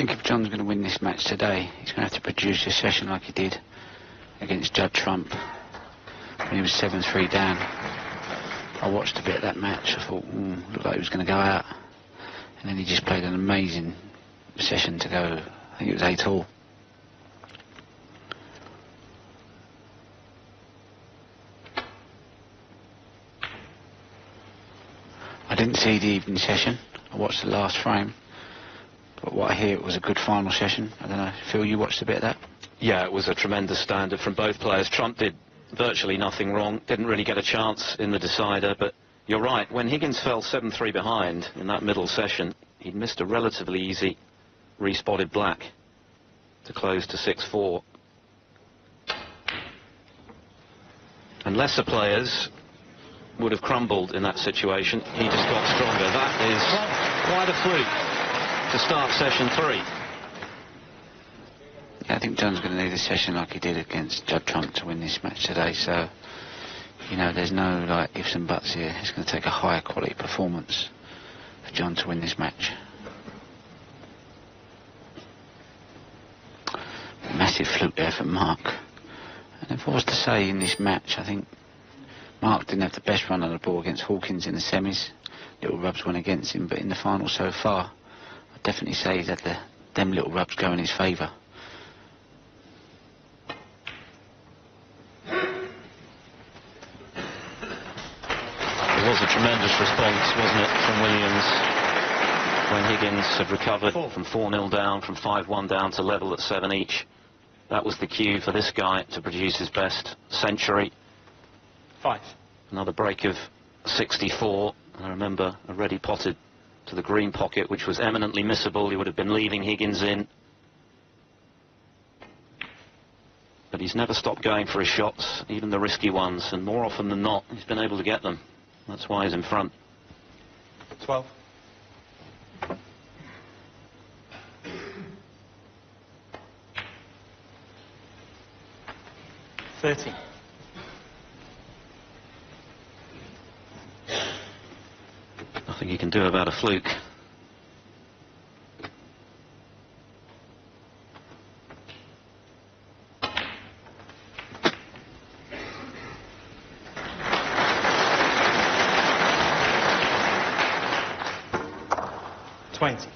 think if John's going to win this match today, he's going to have to produce a session like he did against Judd Trump when he was 7-3 down. I watched a bit of that match. I thought, looked like he was going to go out. And then he just played an amazing session to go, I think it was 8-all. I didn't see the evening session. I watched the last frame. But what I hear, it was a good final session. I don't know, Phil, you watched a bit of that? Yeah, it was a tremendous standard from both players. Trump did virtually nothing wrong, didn't really get a chance in the decider, but you're right, when Higgins fell 7-3 behind in that middle session, he'd missed a relatively easy respotted black to close to 6-4. And lesser players would have crumbled in that situation. He just got stronger. That is quite a fluke to start session 3. Yeah, I think John's going to need a session like he did against Judd Trump to win this match today, so, you know, there's no, like, ifs and buts here. It's going to take a higher quality performance for John to win this match. Massive fluke there for Mark. And if I was to say in this match, I think Mark didn't have the best run on the ball against Hawkins in the semis. Little rubs went against him, but in the final so far, I'd definitely say he's had them little rubs go in his favour. It was a tremendous response, wasn't it, from Williams when Higgins had recovered from 4-0 down, from 5-1 down to level at 7 each. That was the cue for this guy to produce his best century. 5. Another break of 64. I remember a ready potted to the green pocket, which was eminently missable. He would have been leaving Higgins in. But he's never stopped going for his shots, even the risky ones, and more often than not, he's been able to get them. That's why he's in front. 12. 13. Nothing you can do about a fluke. $20.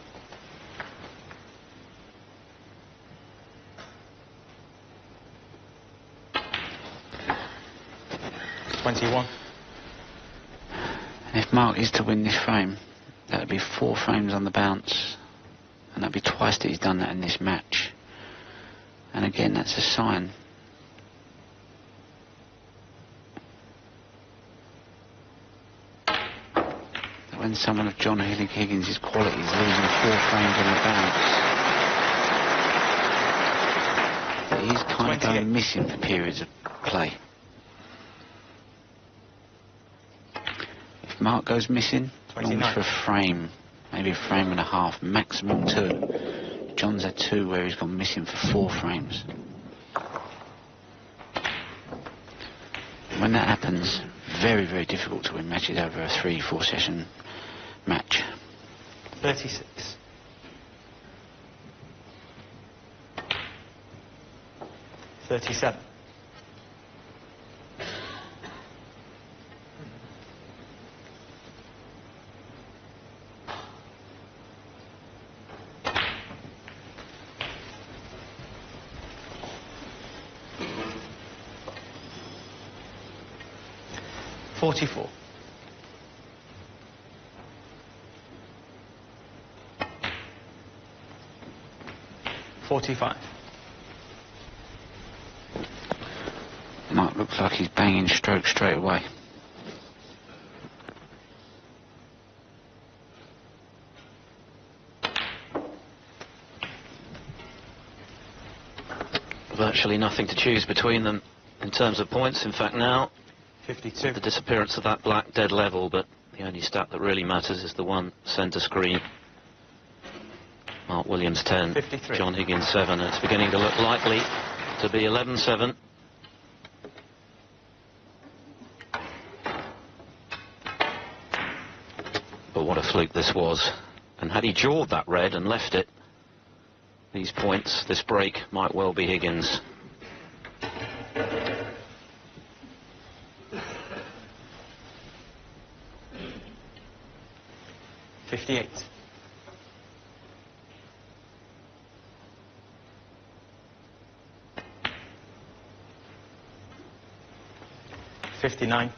21. And if Mark is to win this frame, that would be 4 frames on the bounce, and that would be twice that he's done that in this match. And again, that's a sign that when someone of John Higgins' quality is losing 4 frames on the bounce, that he's kind of going missing for periods of play. If Mark goes missing, normally for a frame, maybe a frame and a half, maximum 2. John's had 2 where he's gone missing for 4 frames. When that happens, very, very difficult to win matches over a 3-4 session match. 36. 37. 44. 45. Mark looks like he's banging strokes straight away. Virtually nothing to choose between them in terms of points. In fact, now 52. the disappearance of that black dead level, but the only stat that really matters is the one centre screen. Mark Williams 10, 53. John Higgins 7, and it's beginning to look likely to be 11-7. But what a fluke this was. And had he jawed that red and left it, these points, this break, might well be Higgins. $58. 59.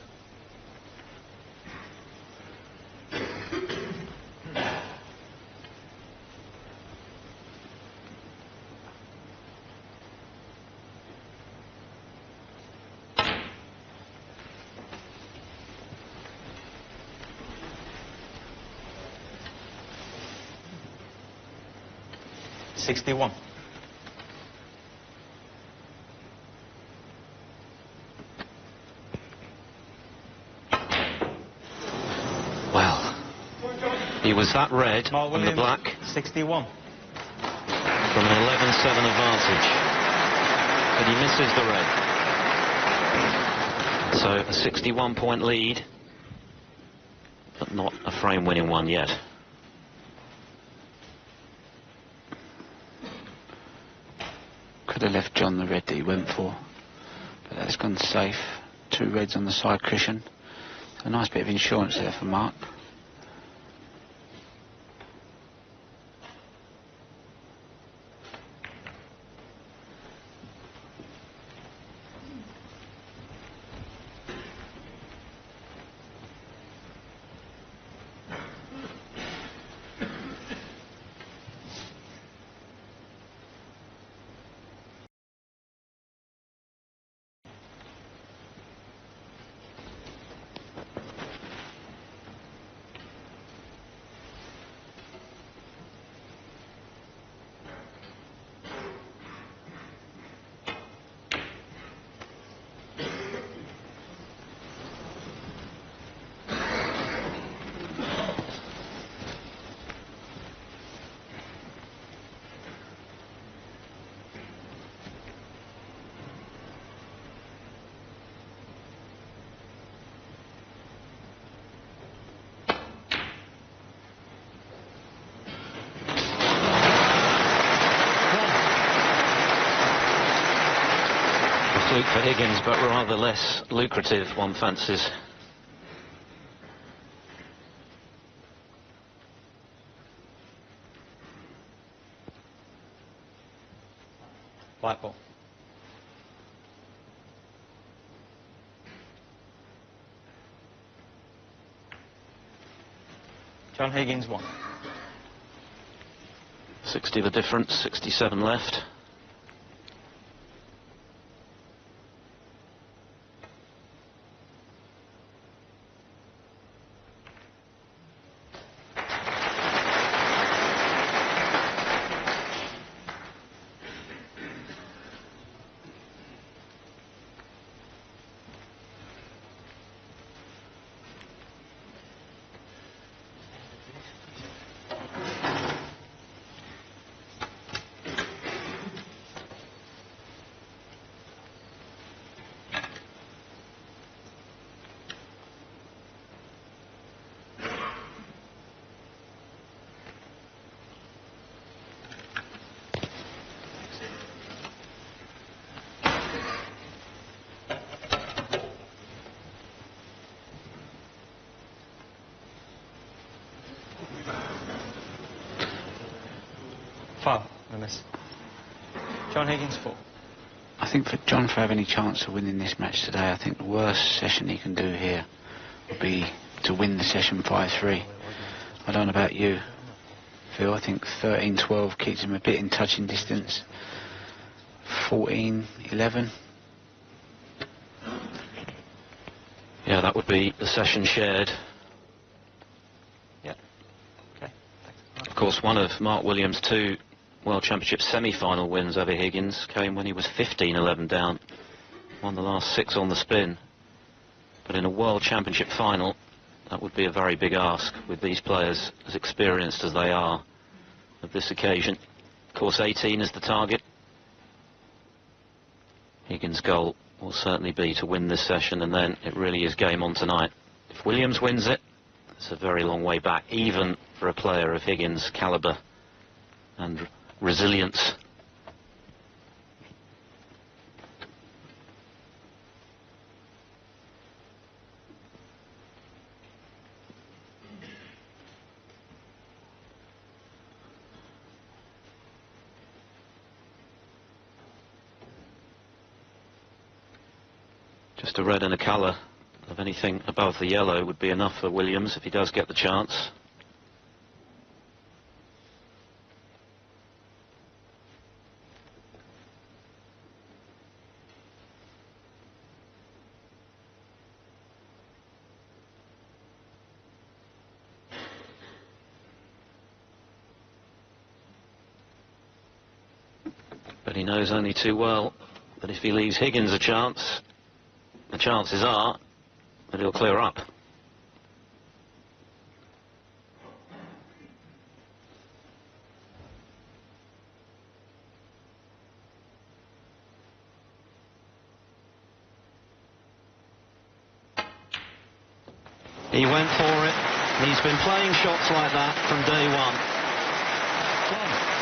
61. Well, he was that red Mark in the Williams, black 61. from an 11-7 advantage, but he misses the red. So a 61-point lead, but not a frame-winning one yet. Could have left John the red that he went for, but that's gone safe. 2 reds on the side cushion. A nice bit of insurance there for Mark. Fluke for Higgins, but rather less lucrative, one fancies. Black ball. John Higgins 1. 60 the difference, 67 left. Foul. I miss. John Higgins 4. I think for John, for having any chance of winning this match today, I think the worst session he can do here would be to win the session 5-3. I don't know about you, Phil. I think 13-12 keeps him a bit in touching distance. 14-11. Yeah, that would be the session shared. Yeah. Okay. Thanks. Of course, one of Mark Williams' 2 World Championship semi-final wins over Higgins came when he was 15-11 down. Won the last 6 on the spin. But in a World Championship final, that would be a very big ask with these players as experienced as they are of this occasion. Of course, 18 is the target. Higgins' goal will certainly be to win this session, and then it really is game on tonight. If Williams wins it, it's a very long way back, even for a player of Higgins' calibre and resilience. Just a red and a colour of anything above the yellow would be enough for Williams if he does get the chance. But he knows only too well that if he leaves Higgins a chance, the chances are that he'll clear up. He went for it. He's been playing shots like that from day one.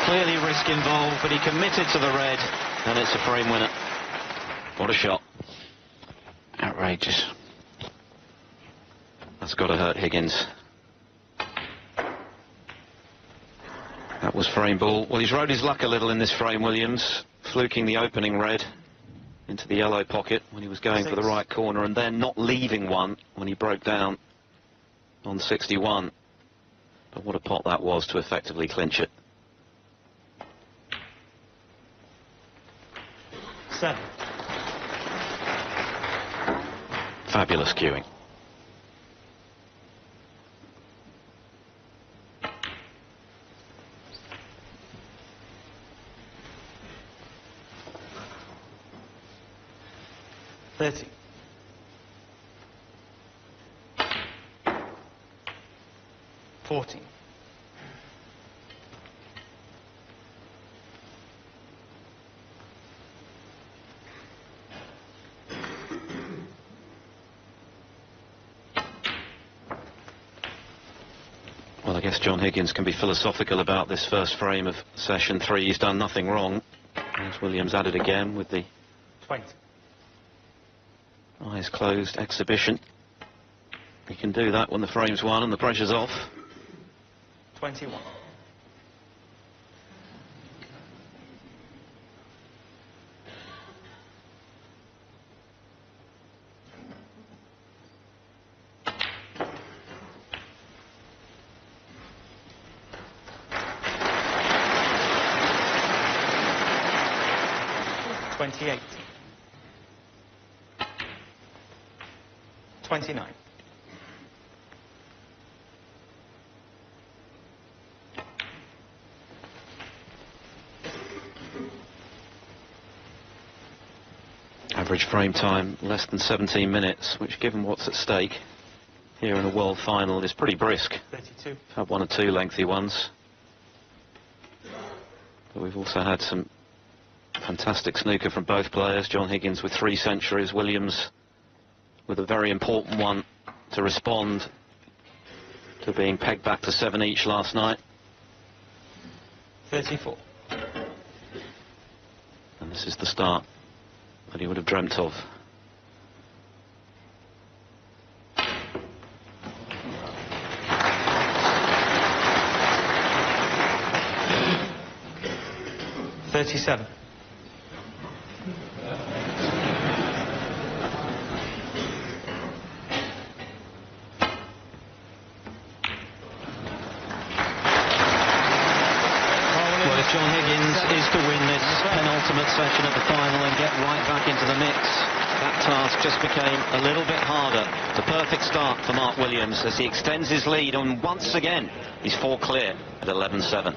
Clearly risk involved, but he committed to the red, and it's a frame winner. What a shot. Outrageous. That's got to hurt Higgins. That was frame ball. Well, he's rode his luck a little in this frame, Williams, fluking the opening red into the yellow pocket when he was going for the right corner, and then not leaving one when he broke down on 61. But what a pot that was to effectively clinch it. 7. Fabulous cueing. $30. $14. Well, I guess John Higgins can be philosophical about this first frame of session 3. He's done nothing wrong. As Williams at it again with the 20. eyes closed exhibition. He can do that when the frame's won and the pressure's off. 21. $28. 29. Average frame time less than 17 minutes, which, given what's at stake here in a world final, is pretty brisk. 32. Had one or two lengthy ones, but we've also had some fantastic snooker from both players. John Higgins with 3 centuries, Williams with a very important one to respond to being pegged back to 7 each last night. 34. And this is the start that he would have dreamt of. $37. John Higgins is to win this penultimate session of the final and get right back into the mix. That task just became a little bit harder. The perfect start for Mark Williams as he extends his lead, and once again he's 4 clear at 11-7.